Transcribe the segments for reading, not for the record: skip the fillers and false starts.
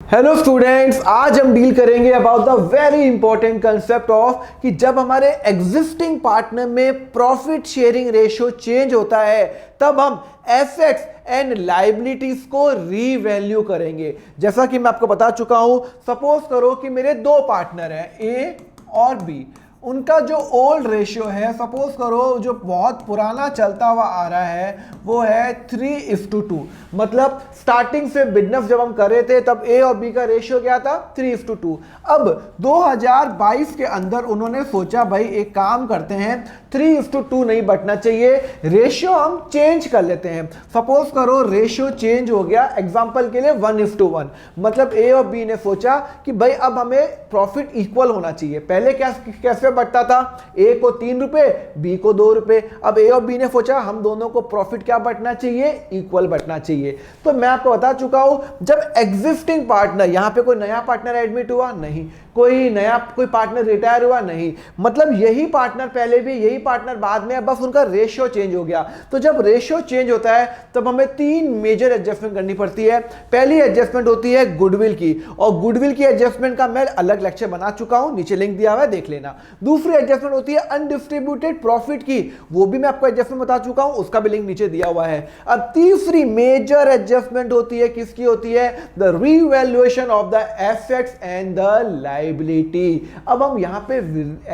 Hello students, आज हम deal करेंगे about the very important concept of कि जब हमारे एग्जिस्टिंग पार्टनर में प्रॉफिट शेयरिंग रेशियो चेंज होता है तब हम एसेट्स एंड लाइबिलिटीज को रीवैल्यू करेंगे। जैसा कि मैं आपको बता चुका हूं, सपोज करो कि मेरे दो पार्टनर हैं ए और बी। उनका जो ओल्ड रेशियो है, सपोज करो जो बहुत पुराना चलता हुआ आ रहा है, वो है 3:2। मतलब स्टार्टिंग से बिजनेस जब हम कर रहे थे तब ए और बी का रेशियो क्या था, 3:2। अब 2022 के अंदर उन्होंने सोचा भाई एक काम करते हैं, 3:2 नहीं बटना चाहिए, रेशियो हम चेंज कर लेते हैं। सपोज करो रेशियो चेंज हो गया, एग्जांपल के लिए 1:1। मतलब ए और बी ने सोचा कि भाई अब हमें प्रॉफिट इक्वल होना चाहिए। पहले कैसे बढ़ता था, ए को 3 रुपए, बी को 2 रुपए। अब ए और बी ने सोचा हम दोनों को प्रॉफिट क्या बढ़ना चाहिए, इक्वल बढ़ना चाहिए। तो मैं आपको बता चुका हूं, जब एग्जिस्टिंग पार्टनर, यहां पे कोई नया पार्टनर एडमिट हुआ नहीं, कोई पार्टनर रिटायर हुआ नहीं, मतलब यही पार्टनर पहले भी, यही पार्टनर बाद में, बस उनका रेशियो चेंज हो गया। तो जब रेशियो चेंज होता है तब हमें 3 मेजर एडजस्टमेंट करनी पड़ती है। पहली एडजस्टमेंट होती है गुडविल की, और गुडविल की एडजस्टमेंट का मैं अलग लेक्चर बना चुका हूं, नीचे लिंक दिया हुआ है, देख लेना। दूसरी एडजस्टमेंट होती है अनडिस्ट्रीब्यूटेड प्रॉफिट की, वो भी मैं आपको एडजस्टमेंट बता चुका हूं, उसका भी लिंक नीचे दिया हुआ है। अब तीसरी मेजर एडजस्टमेंट होती है, किसकी होती है, the revaluation of the assets and the liability. अब हम यहां पे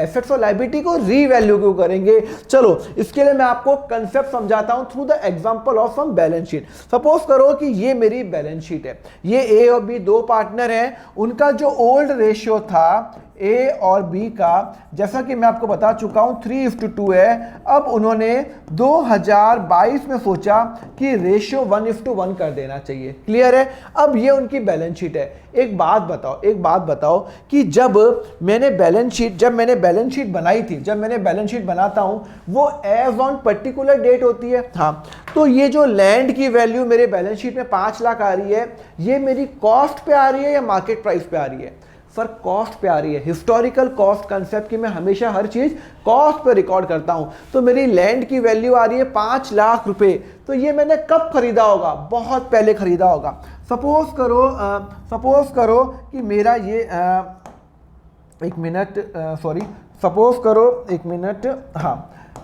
एसेट्स और लायबिलिटी को रीवैल्यू क्यों करेंगे, चलो इसके लिए मैं आपको कंसेप्ट समझाता हूं through the example of some balance sheet. Suppose करो कि ये मेरी बैलेंस शीट है, ये ए और बी दो पार्टनर हैं, उनका जो ओल्ड रेशियो था ए और बी का, जैसा कि मैं आपको बता चुका हूं 3:2 है। अब उन्होंने 2022 में सोचा कि रेशियो 1:1 कर देना चाहिए। क्लियर है। अब ये उनकी बैलेंस शीट है। एक बात बताओ कि जब मैंने बैलेंस शीट बनाई थी, जब मैंने बैलेंस शीट बनाता हूं वो एज ऑन पर्टिकुलर डेट होती है। हाँ, तो ये जो लैंड की वैल्यू मेरे बैलेंस शीट में 5 लाख आ रही है, ये मेरी कॉस्ट पे आ रही है या मार्केट प्राइस पे आ रही है? सर कॉस्ट पे आ रही है। हिस्टोरिकल कॉस्ट कंसेप्ट की मैं हमेशा हर चीज कॉस्ट पे रिकॉर्ड करता हूं। तो मेरी लैंड की वैल्यू आ रही है 5 लाख रुपए। तो ये मैंने कब खरीदा होगा, बहुत पहले खरीदा होगा। सपोज करो कि मेरा ये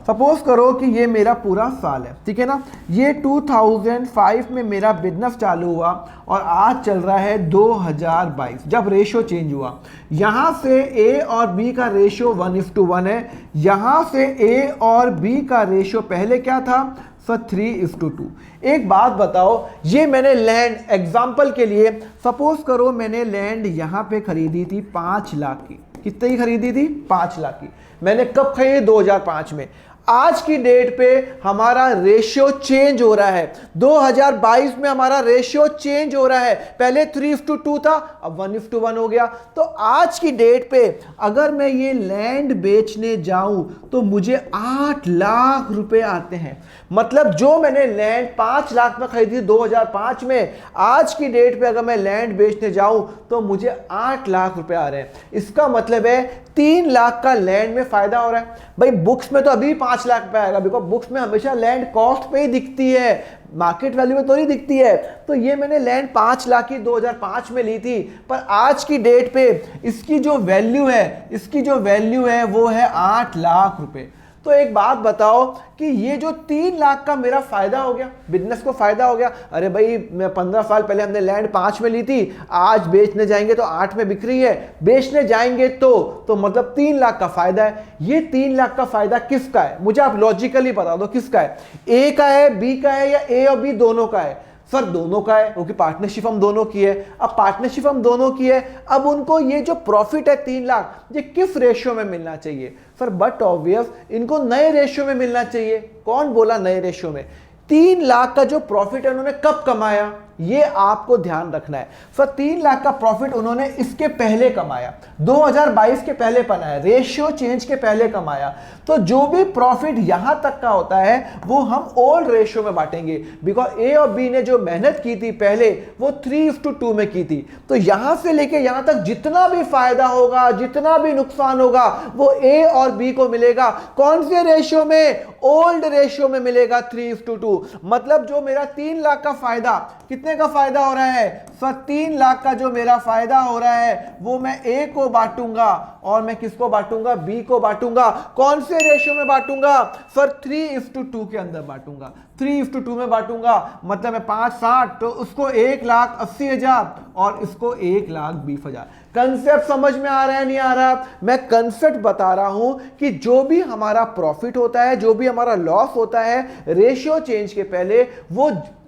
सपोज करो कि ये मेरा पूरा साल है, ठीक है ना। ये 2005 में मेरा बिजनेस चालू हुआ और आज चल रहा है 2022, जब रेशियो चेंज हुआ। यहां से ए और बी का रेशियो 1:1 है, यहां से ए और बी का रेशियो पहले क्या था सर, 3:2। एक बात बताओ, ये मैंने लैंड, एग्जाम्पल के लिए सपोज करो मैंने लैंड यहां पे खरीदी थी 5 लाख की। कितने की खरीदी थी, 5 लाख की। मैंने कब खरीदी, 2005 में। आज की डेट पे हमारा रेशियो चेंज हो रहा है, 2022 में हमारा रेशियो चेंज हो रहा है। पहले 3:2 था, अब 1:1 हो गया। तो आज की डेट पे अगर मैं ये लैंड बेचने जाऊं तो मुझे 8 लाख रुपए आते हैं। मतलब जो मैंने लैंड 5 लाख में खरीदी 2005 में, आज की डेट पे अगर मैं लैंड बेचने जाऊं तो मुझे 8 लाख रुपए आ रहे हैं। इसका मतलब है 3 लाख का लैंड में फायदा हो रहा है। भाई बुक्स में तो अभी 5 लाख रुपए आएगा, बिकॉज बुक्स में हमेशा लैंड कॉस्ट पे ही दिखती है, मार्केट वैल्यू में तो नहीं दिखती है। तो ये मैंने लैंड 5 लाख की 2005 में ली थी, पर आज की डेट पे इसकी जो वैल्यू है वो है 8 लाख रुपए। तो एक बात बताओ कि ये जो 3 लाख का मेरा फायदा हो गया, बिजनेस को फायदा हो गया। अरे भाई मैं 15 साल पहले हमने लैंड 5 में ली थी, आज बेचने जाएंगे तो 8 में बिक रही है, बेचने जाएंगे तो मतलब 3 लाख का फायदा है। ये 3 लाख का फायदा किसका है, मुझे आप लॉजिकली बता दो किसका है, ए का है, बी का है, या ए और बी दोनों का है? सर दोनों का है, क्योंकि पार्टनरशिप हम दोनों की है। अब पार्टनरशिप हम दोनों की है, अब उनको ये जो प्रॉफिट है 3 लाख, ये किस रेशियो में मिलना चाहिए? सर बट ऑब्वियस इनको नए रेशियो में मिलना चाहिए। कौन बोला नए रेशियो में? 3 लाख का जो प्रॉफिट है उन्होंने कब कमाया, ये आपको ध्यान रखना है। सर 3 लाख का प्रॉफिट उन्होंने इसके पहले कमाया, 2022 के पहले बनाया, रेशियो चेंज के पहले कमाया। तो जो भी प्रॉफिट यहां तक का होता है वो हम ओल्ड रेशियो में बांटेंगे, बिकॉज ए और बी ने जो मेहनत की थी पहले वो 3:2 में की थी। तो यहां से लेके यहां तक जितना भी फायदा होगा, जितना भी नुकसान होगा, वो ए और बी को मिलेगा। कौन से रेशियो में? ओल्ड रेशियो में मिलेगा, 3:2। मतलब जो मेरा 3 लाख का फायदा, कितने का फायदा हो रहा है? सर 3 लाख का जो मेरा फायदा हो रहा है वो मैं ए को बांटूंगा और मैं किसको बांटूंगा, बी को बांटूंगा। कौन से रेशियो में बांटूंगा सर, 3:2 के अंदर बांटूंगा, 3:2 में बांटूंगा। मतलब मैं 5-60 तो उसको 1,80,000 और इसको 1,20,000। कंसेप्ट समझ में आ रहा है नहीं आ रहा? मैं कंसेप्ट बता रहा हूं कि जो भी हमारा प्रॉफिट होता है, जो भी हमारा लॉस होता है, रेशियो चेंज के पहले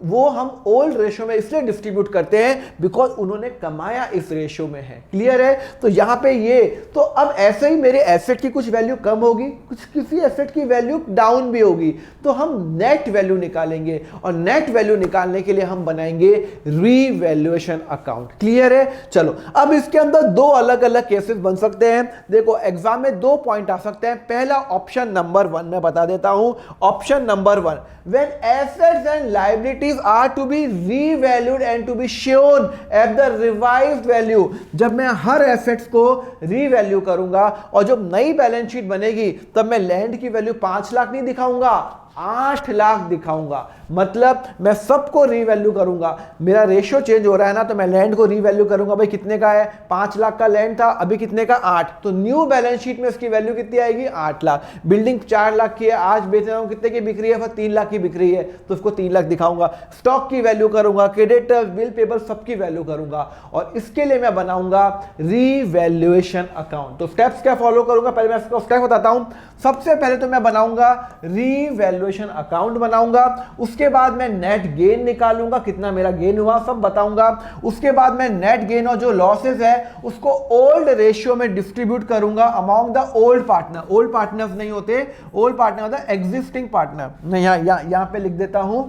वो हम ओल्ड रेशियो में इसलिए डिस्ट्रीब्यूट करते हैं बिकॉज उन्होंने कमाया इस रेशियो में है। क्लियर है? तो यहां पे ये तो अब ऐसे ही मेरे एसेट की कुछ वैल्यू कम होगी, कुछ किसी एसेट की वैल्यू डाउन भी होगी, तो हम नेट वैल्यू निकालेंगे और नेट वैल्यू निकालने के लिए हम बनाएंगे रीवैल्यूएशन अकाउंट। क्लियर है? चलो अब इसके अंदर दो अलग अलग केसेस बन सकते हैं। देखो एग्जाम में 2 पॉइंट आ सकते हैं। पहला ऑप्शन नंबर 1 मैं बता देता हूं। Option number 1, when assets and liabilities are to be revalued and to be shown at the revised value। जब मैं हर एसेट्स को रीवैल्यू करूंगा और जब नई बैलेंस शीट बनेगी तब मैं लैंड की वैल्यू 5 लाख नहीं दिखाऊंगा, 8 लाख दिखाऊंगा। मतलब मैं सबको रीवैल्यू करूंगा। मेरा रेशियो चेंज हो रहा है ना, तो मैं लैंड को रीवैल्यू करूंगा। भाई कितने का है? 5 लाख का लैंड था, अभी कितने का? 8। तो न्यू बैलेंस शीट में इसकी वैल्यू कितनी आएगी? 8 लाख। बिल्डिंग 4 लाख की है, आज बेच रहा हूं, कितने की बिक रही है? 3 लाख की बिक रही है, तो उसको 3 लाख दिखाऊंगा। स्टॉक की वैल्यू करूंगा, क्रेडिटर्स, बिल पेबल, सबकी वैल्यू करूंगा और इसके लिए मैं बनाऊंगा रीवैल्यूएशन अकाउंट। तो स्टेप्स क्या फॉलो करूंगा? पहले मैं इसको स्टेप बताता हूं। सबसे पहले तो मैं बनाऊंगा रीवैल्यूएशन अकाउंट बनाऊंगा। उसके बाद मैं नेट गेन निकालूंगा, कितना मेरा गेन हुआ सब बताऊंगा। उसके बाद मैं नेट गेन और जो लॉसेस है उसको ओल्ड रेशियो में डिस्ट्रीब्यूट करूंगा among the old partner. Old partners नहीं होते, ओल्ड पार्टनर होता है एग्जिस्टिंग पार्टनर। मैं यहां पे लिख देता हूं,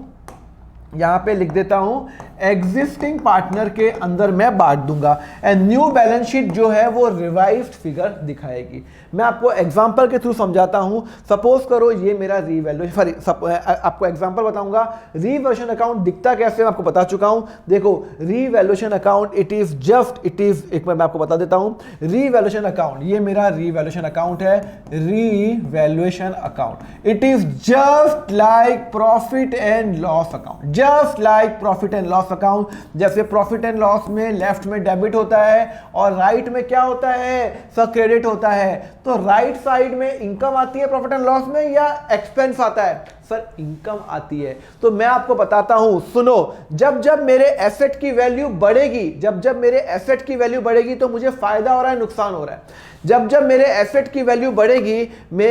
यहां पे लिख देता हूं एग्जिस्टिंग पार्टनर के अंदर मैं बांट दूंगा। एंड न्यू बैलेंस शीट जो है वो रिवाइज्ड फिगर दिखाएगी। मैं आपको एग्जांपल के थ्रू समझाता हूं। सपोज करो ये मेरा आपको एग्जांपल बताऊंगा। रीवैल्यूएशन अकाउंट दिखता कैसे मैं आपको बता चुका हूं। देखो रीवैल्यूएशन अकाउंट एक मैं आपको बता देता हूं। रीवैल्यूएशन अकाउंट, ये मेरा रीवैल्यूएशन अकाउंट है। Revaluation account it is just like profit and loss account, just like profit and loss account. जैसे प्रॉफिट एंड लॉस में लेफ्ट में डेबिट होता है और राइट में क्या होता है सर? क्रेडिट होता है। तो राइट साइड में इनकम आती है प्रॉफिट एंड लॉस में या एक्सपेंस आता है? सर इनकम आती है। तो मैं आपको बताता हूं, सुनो, जब जब मेरे एसेट की वैल्यू बढ़ेगी, जब मेरे एसेट की वैल्यू बढ़ेगी तो मुझे फायदा हो रहा है, नुकसान हो रहा है? जब मेरे एसेट की वैल्यू बढ़ेगी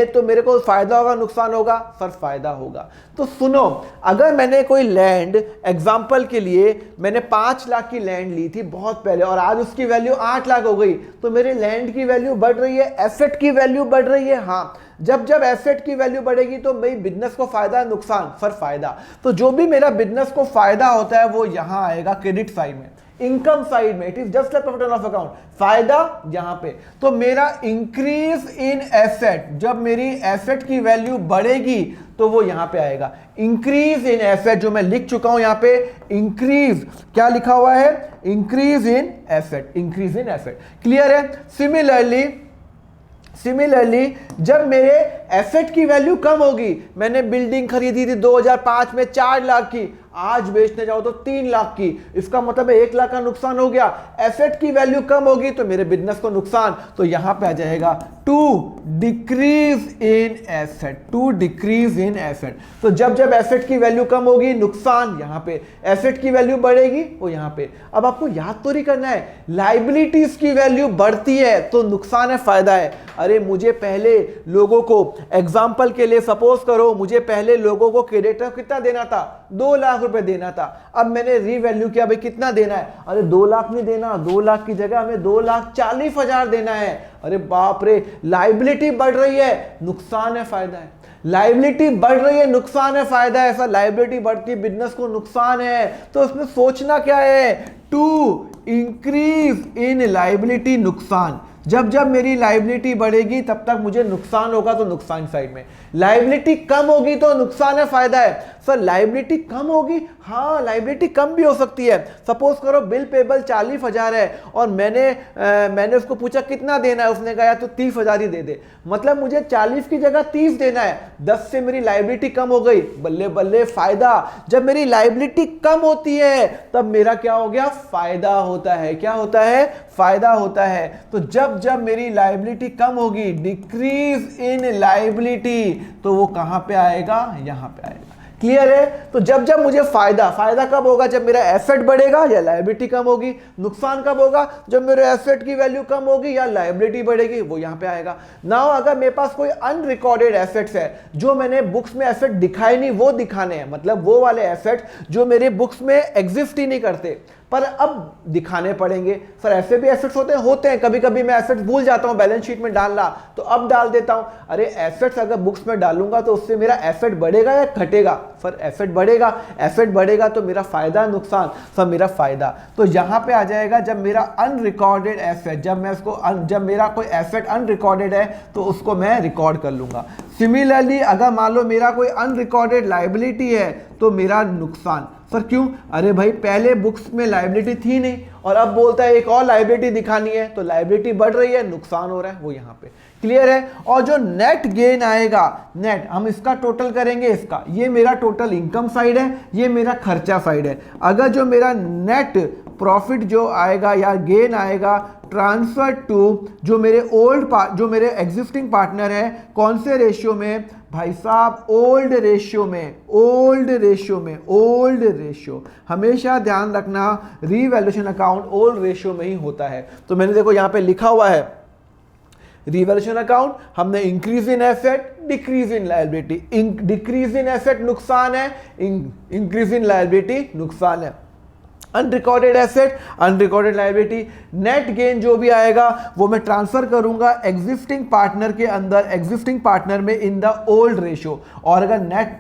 तो मेरे को फायदा होगा, नुकसान होगा? सर फायदा होगा। तो सुनो, अगर मैंने कोई लैंड, एग्जांपल के लिए मैंने 5 लाख की लैंड ली थी बहुत पहले और आज उसकी वैल्यू 8 लाख हो गई, तो मेरे लैंड की वैल्यू बढ़ रही है, एसेट की वैल्यू बढ़ रही है। हाँ, जब एसेट की वैल्यू बढ़ेगी तो मेरी बिजनेस को फायदा है, नुकसान? सर फायदा। तो जो भी मेरा बिजनेस को फायदा होता है वो यहां आएगा क्रेडिट साइड में। इनकम साइड में it is just like profit and loss account, फायदा यहां पे। तो मेरा इंक्रीज इन एसेट, जब मेरी एसेट की वैल्यू बढ़ेगी तो वो यहां पे आएगा इंक्रीज इन एसेट, जो मैं लिख चुका हूं यहां पे। इंक्रीज क्या लिखा हुआ है? Increase in asset, increase in asset. Clear है? सिमिलरली जब मेरे एसेट की वैल्यू कम होगी, मैंने बिल्डिंग खरीदी थी 2005 में 4 लाख की, आज बेचने जाओ तो 3 लाख की, इसका मतलब है 1 लाख का नुकसान हो गया। एसेट की वैल्यू कम होगी तो मेरे बिजनेस को नुकसान, तो यहां पे आ जाएगा to decrease in asset, to decrease in asset. तो जब एसेट की वैल्यू कम होगी, नुकसान यहां पे, एसेट की वैल्यू बढ़ेगी वो यहां पे। अब आपको याद तो नहीं करना है, लायबिलिटीज की वैल्यू बढ़ती है तो नुकसान है, फायदा है? अरे मुझे पहले लोगों को, एग्जाम्पल के लिए सपोज करो, मुझे पहले लोगों को क्रेडिटर कितना देना था? 2 लाख रुपए देना था। अब मैंने रीवैल्यू किया, भाई कितना देना है? अरे 2 लाख नहीं देना, 2 लाख की जगह हमें 2,40,000 देना है। अरे बाप रे, लायबिलिटी बढ़ रही है, नुकसान है, फायदा है? लायबिलिटी बढ़ रही है, नुकसान है, फायदा है? ऐसा लायबिलिटी बढ़ती बिजनेस को नुकसान है, तो इसमें सोचना क्या है? टू इंक्रीज इन लायबिलिटी, नुकसान। जब मेरी लायबिलिटी बढ़ेगी तब तक मुझे नुकसान होगा, तो नुकसान साइड में। लायबिलिटी कम होगी तो नुकसान है, फायदा है? सर लाइबिलिटी कम होगी, हाँ लाइबिलिटी कम भी हो सकती है। सपोज करो बिल पेबल 40,000 है और मैंने उसको पूछा कितना देना है, उसने कहा तो 30,000 ही दे दे, मतलब मुझे 40 की जगह 30 देना है, 10 से मेरी लाइबिलिटी कम हो गई, बल्ले बल्ले फायदा। जब मेरी लाइबिलिटी कम होती है तब मेरा क्या हो गया, फायदा होता है। क्या होता है, फायदा होता है। तो जब जब मेरी लाइबिलिटी कम होगी, डिक्रीज इन लाइबिलिटी, तो वो कहां पे आएगा, यहां पे आएगा। क्लियर है। तो जब जब मुझे फायदा कब होगा, जब मेरा एसेट बढ़ेगा या लायबिलिटी कम होगी। नुकसान कब होगा, जब मेरे एसेट की वैल्यू कम होगी या लायबिलिटी बढ़ेगी, वो यहां पे आएगा। नाउ अगर मेरे पास कोई अनरिकॉर्डेड एसेट्स है, जो मैंने बुक्स में एसेट दिखाए नहीं, वो दिखाने हैं, मतलब वो वाले एसेट जो मेरे बुक्स में एग्जिस्ट ही नहीं करते पर अब दिखाने पड़ेंगे। सर ऐसे भी एसेट्स होते हैं, कभी कभी मैं एसेट्स भूल जाता हूं बैलेंस शीट में डालना, तो अब डाल देता हूं। अरे एसेट्स अगर बुक्स में डालूंगा तो उससे मेरा एसेट बढ़ेगा या घटेगा, सर एसेट बढ़ेगा। एसेट बढ़ेगा तो मेरा फायदा नुकसान, सर मेरा फायदा। तो यहां पे आ जाएगा जब मेरा अनरिकॉर्डेड एसेट, जब मेरा कोई एसेट अनरिकॉर्डेड है तो उसको मैं रिकॉर्ड कर लूंगा। सिमिलरली अगर मान लो मेरा कोई अनरिकॉर्डेड लायबिलिटी है तो मेरा नुकसान। सर क्यों, अरे भाई पहले बुक्स में लायबिलिटी थी नहीं और अब बोलता है एक और लायबिलिटी दिखानी है, तो लायबिलिटी बढ़ रही है, नुकसान हो रहा है, वो यहां पे। क्लियर है। और जो नेट गेन आएगा, नेट हम इसका टोटल करेंगे, इसका, ये मेरा टोटल इनकम साइड है, ये मेरा खर्चा साइड है। अगर जो मेरा नेट प्रॉफिट जो आएगा या गेन आएगा ट्रांसफर टू जो मेरे एग्जिस्टिंग पार्टनर है, कौन से रेशियो में भाई साहब, ओल्ड रेशियो। हमेशा ध्यान रखना रीवैल्यूएशन अकाउंट ओल्ड रेशियो में ही होता है। तो मैंने देखो यहां पे लिखा हुआ है रीवैल्यूएशन अकाउंट, हमने increase in asset, decrease in liability. Decrease in asset नुकसान है, इंक्रीज इन लायबिलिटी नुकसान है। Unrecorded asset, unrecorded liability. Net gain जो भी आएगा वो मैं ट्रांसफर करूंगा एग्जिस्टिंग पार्टनर के अंदर, एग्जिस्टिंग पार्टनर में इन द ओल्ड रेशियो। और अगर नेट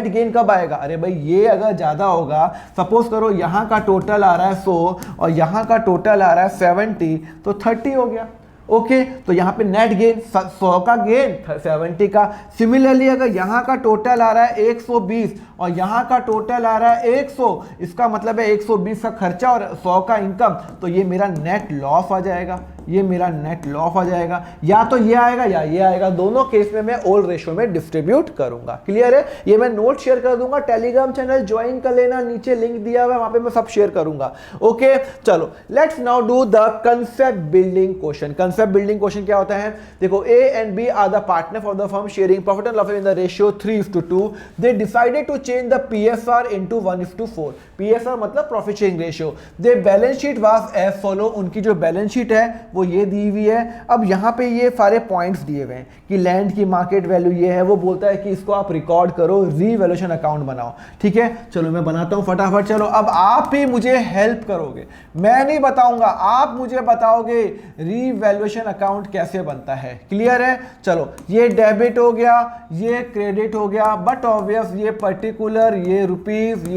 गेन कब आएगा, अरे भाई ये अगर ज्यादा होगा, सपोज करो यहां का टोटल आ रहा है 100 और यहां का टोटल आ रहा है 70, तो 30 हो गया। ओके तो यहां पे नेट गेन 100 का गेन 70 का। सिमिलरली अगर यहां का टोटल आ रहा है 120 और यहां का टोटल आ रहा है 100, इसका मतलब है 120 का खर्चा और 100 का इनकम, तो ये मेरा नेट लॉस आ जाएगा, ये मेरा नेट लॉस आ जाएगा। या तो ये आएगा या ये आएगा, दोनों केस में मैं ओल्ड रेशियो में डिस्ट्रीब्यूट करूंगा। क्लियर है। ये मैं नोट शेयर कर दूंगा, टेलीग्राम चैनल ज्वाइन कर लेना, नीचे लिंक दिया हुआ है, वहां पे मैं सब शेयर करूंगा। ओके चलो let's now do the concept building question. Concept building question क्या होता है, देखो A and B are the partner for the firm sharing profit and loss in the ratio 3:2। They decided to change the PSR into 1:4। PSR मतलब profit sharing ratio. They balance sheet was as follow, उनकी जो balance sheet है वो ये दी हुई है। अब यहां पे ये सारे पॉइंट्स दिए हुए हैं कि लैंड की मार्केट वैल्यू ये है, वो बोलता है कि इसको आप रिकॉर्ड करो, रीवैल्यूएशन अकाउंट बनाओ। ठीक है चलो मैं बनाता हूं फटाफट। चलो अब आप ही मुझे हेल्प करोगे, मैं नहीं बताऊंगा, आप मुझे बताओगे रीवैल्यूएशन अकाउंट कैसे बनता है। क्लियर है। चलो ये डेबिट हो गया, ये क्रेडिट हो गया, बट ऑब्वियस ये पर्टिकुलर, ये रुपीस,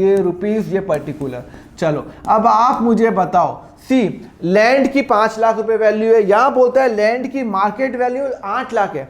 ये पर्टिकुलर। चलो अब आप मुझे बताओ, सी लैंड की 5 लाख रुपए वैल्यू है, यहां बोलता है लैंड की मार्केट वैल्यू 8 लाख है।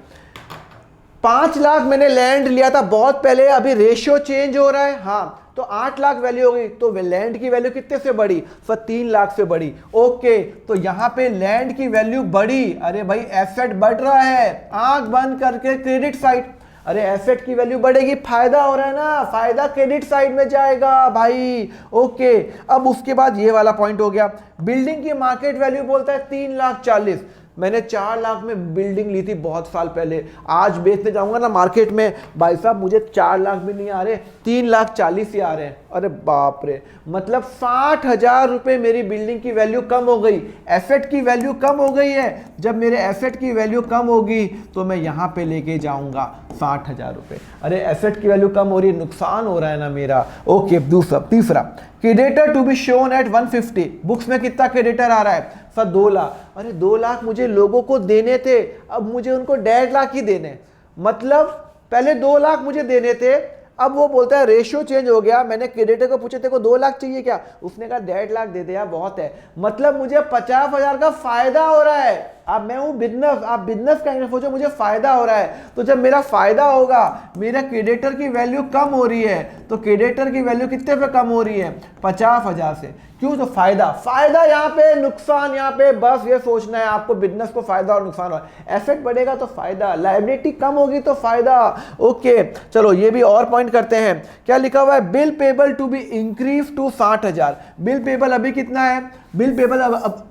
5 लाख मैंने लैंड लिया था बहुत पहले, अभी रेशियो चेंज हो रहा है, हाँ तो 8 लाख वैल्यू हो गई, तो लैंड की वैल्यू कितने से बढ़ी, सर 3 लाख से बढ़ी। ओके तो यहां पे लैंड की वैल्यू बढ़ी, अरे भाई एसेट बढ़ रहा है, आंख बंद करके क्रेडिट साइड, अरे एसेट की वैल्यू बढ़ेगी, फायदा हो रहा है ना, फायदा क्रेडिट साइड में जाएगा भाई। ओके अब उसके बाद ये वाला पॉइंट हो गया। बिल्डिंग की मार्केट वैल्यू बोलता है 3,40,000, मैंने 4 लाख में बिल्डिंग ली थी बहुत साल पहले, आज बेचने जाऊंगा ना मार्केट में, भाई साहब मुझे 4 लाख भी नहीं आ रहे, 3,40,000 ही आ रहे हैं। अरे बाप रे, मतलब 60,000 रुपए मेरी बिल्डिंग की वैल्यू कम हो गई, एसेट की वैल्यू कम हो गई है। जब मेरे एसेट की वैल्यू कम होगी तो मैं यहां पे लेके जाऊंगा 60,000 रुपए। अरे एसेट की वैल्यू कम हो रही है, नुकसान हो रहा है ना मेरा। ओके तीसरा creditor to be shown at 150, books में कितना क्रेडिटर आ रहा है, सर 2 लाख। अरे 2 लाख मुझे लोगों को देने थे, अब मुझे उनको 1.5 लाख ही देने, मतलब पहले 2 लाख मुझे देने थे, अब वो बोलता है रेशियो चेंज हो गया। मैंने क्रेडिटर को पूछा तेरे को 2 लाख चाहिए क्या, उसने कहा 1.5 लाख दे दे यार बहुत है, मतलब मुझे 50,000 का फायदा हो रहा है। अब मैं हूं बिजनेस, आप बिजनेस का सोचो मुझे फायदा हो रहा है, तो जब मेरा फायदा होगा, मेरा क्रेडिटर की वैल्यू कम हो रही है, तो क्रेडिटर की वैल्यू कितने पे कम हो रही है? 50,000 से। क्यों? तो फायदा, फायदा यहाँ पे, नुकसान यहाँ पे, बस ये सोचना है आपको बिजनेस को फायदा और नुकसान हो। एसेट बढ़ेगा तो फायदा, लायबिलिटी कम होगी तो फायदा। ओके चलो ये भी और पॉइंट करते हैं। क्या लिखा हुआ है? Bill payable to be increase to 60,000। Bill payable अभी कितना है? बिल पेबल अब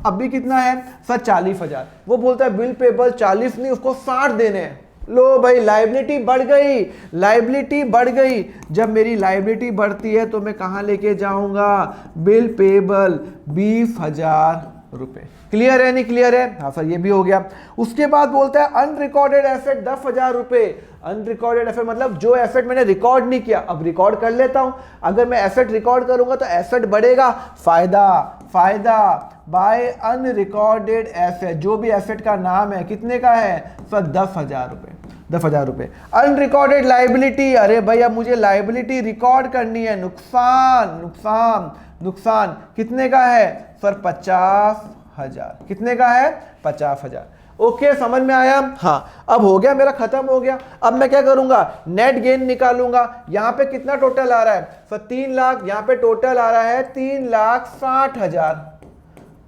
अभी कितना है सर? 40,000। वो बोलता है बिल पेबल 40 नहीं, उसको 60 देने हैं। लो भाई लाइबिलिटी बढ़ गई, लाइबिलिटी बढ़ गई। जब मेरी लाइबिलिटी बढ़ती है तो मैं कहां लेके जाऊंगा? बिल पेबल 20,000 रुपए। क्लियर है नहीं क्लियर है? हाँ सर ये भी हो गया। उसके बाद बोलता है अनरिकॉर्डेड एसेट 10,000 रुपए। अनरिकॉर्डेड एसेट मतलब जो एसेट मैंने रिकॉर्ड नहीं किया, अब रिकॉर्ड कर लेता हूं। अगर मैं एसेट रिकॉर्ड करूंगा तो एसेट बढ़ेगा, फायदा, फायदा बाय अनरिकॉर्डेड एसेट। जो भी एसेट का नाम है कितने का है सर? 10,000 रुपए, 10,000 रुपए। अनरिकॉर्डेड लाइबिलिटी, अरे भैया मुझे लाइबिलिटी रिकॉर्ड करनी है, नुकसान, नुकसान, नुकसान कितने का है सर? 50,000। कितने का है? 50,000। ओके समझ में आया? हाँ अब हो गया, मेरा खत्म हो गया। अब मैं क्या करूंगा? नेट गेन निकालूंगा। यहां पे कितना टोटल आ रहा है सर? 3 लाख। यहां पे टोटल आ रहा है 3,60,000,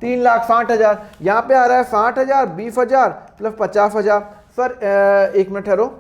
3,60,000। यहां पे आ रहा है 60,000, 20,000 प्लस 50,000। सर एक मिनट ठहरो,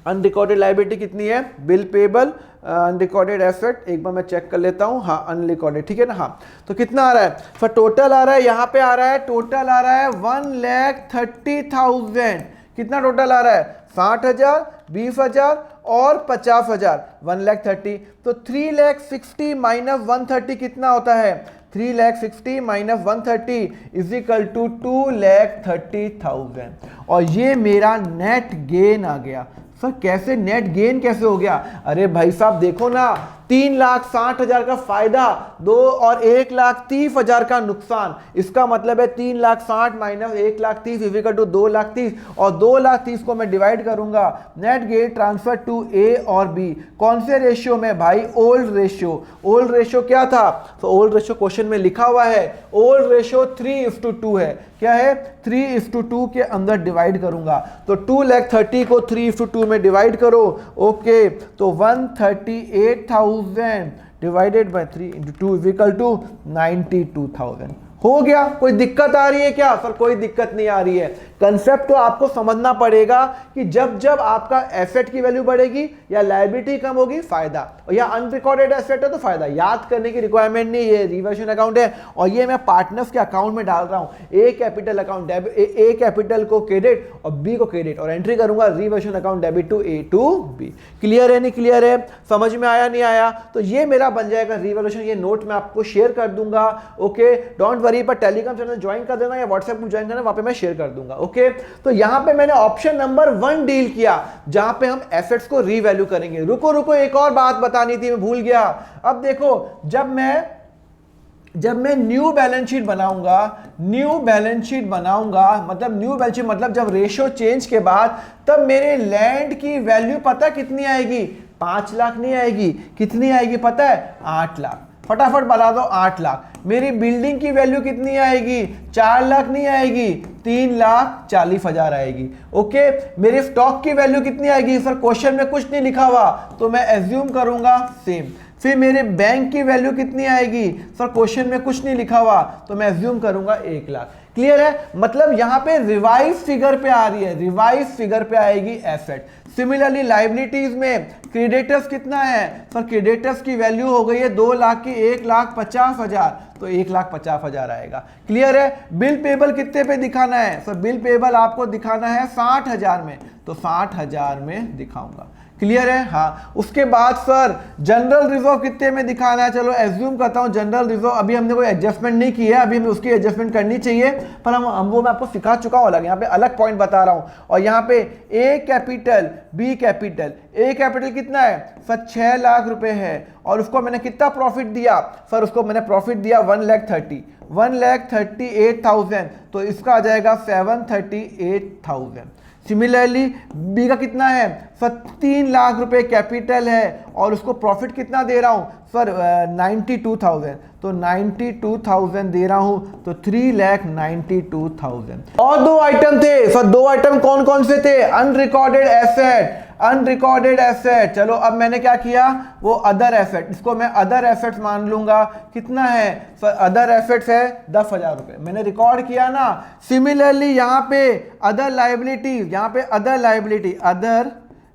अनरिकॉर्डेड लायबिलिटी कितनी है? बिल पेबल अनरिकॉर्डेड एसेट, एक बार मैं चेक कर लेता हूं। हाँ अनरिकॉर्डेड, ठीक है ना? हाँ तो कितना आ रहा है सर? टोटल आ रहा है, यहां पे आ रहा है, टोटल आ रहा है 1,30,000। कितना टोटल आ रहा है? 60,000, 20,000 और 50,000, 1,30,000। तो 3,60,000 माइनस 130 कितना होता है? 3,60,000 माइनस 130 इज इक्वल टू 2,30,000। और ये मेरा नेट गेन आ गया। सर कैसे नेट गेन कैसे हो गया? अरे भाई साहब देखो ना, 3,60,000 का फायदा, 2 और 1,30,000 का नुकसान। इसका मतलब है 3,60,000 माइनस 1,30,000 इक्वल टू 2,30,000, और 2,30,000 को मैं डिवाइड करूंगा नेट गेन ट्रांसफर टू ए और बी। कौन से रेशियो में भाई? Old ratio. ओल्ड रेशियो क्या था? तो ओल्ड रेशियो क्वेश्चन में लिखा हुआ है, ओल्ड रेशियो 3:2 है। क्या है? 3:2 के अंदर डिवाइड करूंगा। तो 2,30,000 को 3:2 में डिवाइड करो। ओके तो 138,000 divided by 3 into 2 is equal to 92,000। हो गया? कोई दिक्कत आ रही है क्या सर? कोई दिक्कत नहीं आ रही है। कंसेप्ट तो आपको समझना पड़ेगा कि जब जब आपका एसेट की वैल्यू बढ़ेगी या लायबिलिटी कम होगी फायदा, और या अनरिकॉर्डेड एसेट है तो फायदा। याद करने की रिक्वायरमेंट नहीं, ये रिवर्शन अकाउंट है और ये मैं पार्टनर्स के अकाउंट में डाल रहा हूं। A capital account debit, A capital को क्रेडिट और बी को क्रेडिट, और एंट्री करूंगा reversion account debit to A to B. Clear है नहीं क्लियर है? समझ में आया नहीं आया? तो ये मेरा बन जाएगा रिवॉल्यूशन। ये नोट मैं आपको शेयर कर दूंगा। ओके डोंट वरी, पर टेलीग्राम चैनल ज्वाइन कर देना या व्हाट्सएप ग्रुप ज्वाइन करना, वहां पे मैं शेयर कर दूंगा। ओके तो यहां पे मैंने ऑप्शन नंबर 1 डील किया, जहां पे हम एसेट्स को रीवैल्यू करेंगे। रुको रुको, एक और बात बतानी थी, मैं भूल गया। अब देखो, जब मैं न्यू बैलेंस शीट बनाऊंगा, मतलब जब रेशियो चेंज के बाद, तब मेरे लैंड की वैल्यू पता कितनी आएगी? 5 लाख नहीं आएगी। कितनी आएगी पता है? 8 लाख। फटाफट बता दो, 8 लाख। मेरी बिल्डिंग की वैल्यू कितनी आएगी? 4 लाख नहीं आएगी, 3,40,000 आएगी। ओके मेरे स्टॉक की वैल्यू कितनी आएगी? सर क्वेश्चन में कुछ नहीं लिखा हुआ, तो मैं एज्यूम करूंगा सेम। फिर मेरे बैंक की वैल्यू कितनी आएगी? सर क्वेश्चन में कुछ नहीं लिखा हुआ, तो मैं एज्यूम करूंगा 1 लाख। क्लियर है? मतलब यहां पे रिवाइज फिगर पे आ रही है, रिवाइज फिगर पे आएगी एसेट। सिमिलरली लाइबिलिटीज में क्रेडिटर्स कितना है? सर क्रेडिटर्स की वैल्यू हो गई है 2 लाख की 1,50,000, तो 1,50,000 आएगा। क्लियर है? बिल पेबल कितने पे दिखाना है? सर बिल पेबल आपको दिखाना है 60,000 में, तो 60,000 में दिखाऊंगा। क्लियर है? हाँ। उसके बाद सर जनरल रिजर्व कितने में दिखाना है? चलो एज्यूम करता हूं जनरल रिजर्व, अभी हमने कोई एडजस्टमेंट नहीं की है, अभी हमें उसकी एडजस्टमेंट करनी चाहिए, पर हम वो मैं आपको सिखा चुका हूं अलग, यहाँ पे अलग पॉइंट बता रहा हूं। और यहाँ पे ए कैपिटल बी कैपिटल, ए कैपिटल कितना है? सर 6 लाख रुपए है, और उसको मैंने कितना प्रॉफिट दिया? सर उसको मैंने प्रॉफिट दिया 1,38,000, तो इसका आ जाएगा 738,000। सिमिलरली बी का कितना है सर 3 लाख रुपए कैपिटल है और उसको प्रॉफिट कितना दे रहा हूं सर 92,000, तो 92,000 दे रहा हूं तो 3,92,000। और दो आइटम थे सर, दो आइटम कौन कौन से थे? Unrecorded asset, unrecorded asset. चलो अब मैंने क्या किया, वो अदर एसेट, इसको मैं अदर एसेट्स मान लूंगा। कितना है सर? अदर एसेट्स है 10,000 रुपए, मैंने रिकॉर्ड किया ना। सिमिलरली यहां पे अदर लाइबिलिटी, यहां पे अदर लाइबिलिटी, अदर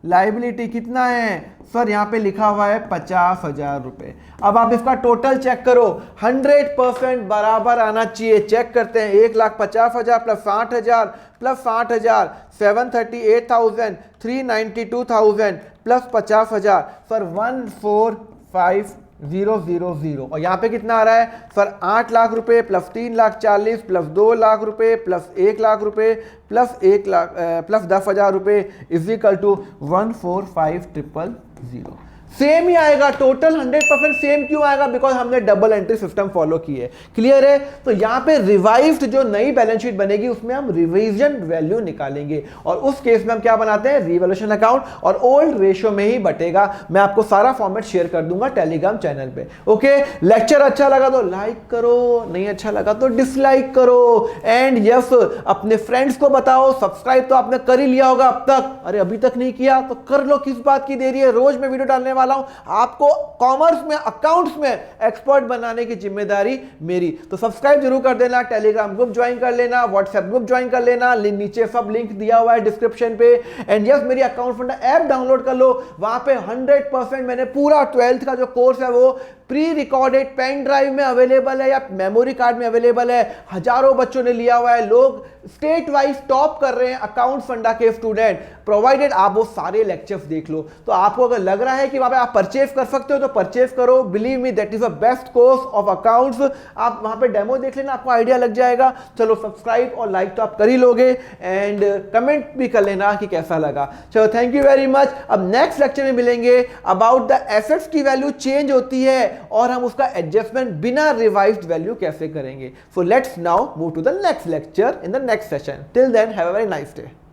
लाइबिलिटी कितना है सर? यहां पे लिखा हुआ है 50,000 रुपए। अब आप इसका टोटल चेक करो, 100% बराबर आना चाहिए। चेक करते हैं, 1,50,000 प्लस 60,000 प्लस 60,000 738,000 392,000 प्लस 50,000 सर 145,000। और यहाँ पे कितना आ रहा है सर? 8 लाख रुपए प्लस 3,40,000 प्लस 2 लाख रुपए प्लस 1 लाख रुपए प्लस 1 लाख प्लस 10,000 रुपए इज इक्वल टू 145,000। सेम ही आएगा, टोटल 100% सेम क्यों आएगा? बिकॉज हमने डबल एंट्री सिस्टम फॉलो की है। क्लियर है? तो यहां पे रिवाइज्ड जो नई बैलेंस शीट बनेगी उसमें हम रिवीजन वैल्यू निकालेंगे और उस केस में हम क्या बनाते हैं? रिवैल्यूएशन अकाउंट, और ओल्ड रेशियो में ही बटेगा। मैं आपको सारा फॉर्मेट शेयर कर दूंगा टेलीग्राम चैनल पे। ओके, लेक्चर अच्छा लगा तो लाइक करो, नहीं अच्छा लगा तो डिसलाइक करो, एंड यस अपने फ्रेंड्स को बताओ। सब्सक्राइब तो आपने कर ही लिया होगा अब तक, अरे अभी तक नहीं किया तो कर लो, किस बात की देरी है। रोज मैं वीडियो डालने वाला हूं, आपको कॉमर्स में, अकाउंट्स में एक्सपर्ट बनाने की जिम्मेदारी मेरी। तो सब्सक्राइब जरूर कर देना, टेलीग्राम ग्रुप ज्वाइन कर लेना, व्हाट्सएप ग्रुप ज्वाइन कर लेना, नीचे सब लिंक दिया हुआ है डिस्क्रिप्शन पे। एंड यस मेरी अकाउंट फंडा ऐप डाउनलोड कर लो, वहां पे 100% मैंने पूरा 12th का जो कोर्स है वो प्री रिकॉर्डेड पेन ड्राइव में अवेलेबल है या मेमोरी कार्ड में अवेलेबल है। हजारों बच्चों ने लिया हुआ है, लोग स्टेट वाइज टॉप कर रहे हैं अकाउंट फंडा के स्टूडेंट, प्रोवाइडेड आप वो सारे लेक्चर्स देख लो। तो आपको अगर लग रहा है कि वहां पे आप परचेज कर सकते हो तो परचेज करो। Believe me that is the best course of accounts. आप वहां पे डेमो देख लेना, आपको आइडिया लग जाएगा। चलो सब्सक्राइब और लाइक तो आप कर ही लोगे, एंड कमेंट भी कर लेना कि कैसा लगा। चलो थैंक यू वेरी मच। अब नेक्स्ट लेक्चर में मिलेंगे अबाउट द एसेट्स की वैल्यू चेंज होती है और हम उसका एडजस्टमेंट बिना रिवाइज्ड वैल्यू कैसे करेंगे। So let's now move to the next lecture in the next session. Till then have a very nice day.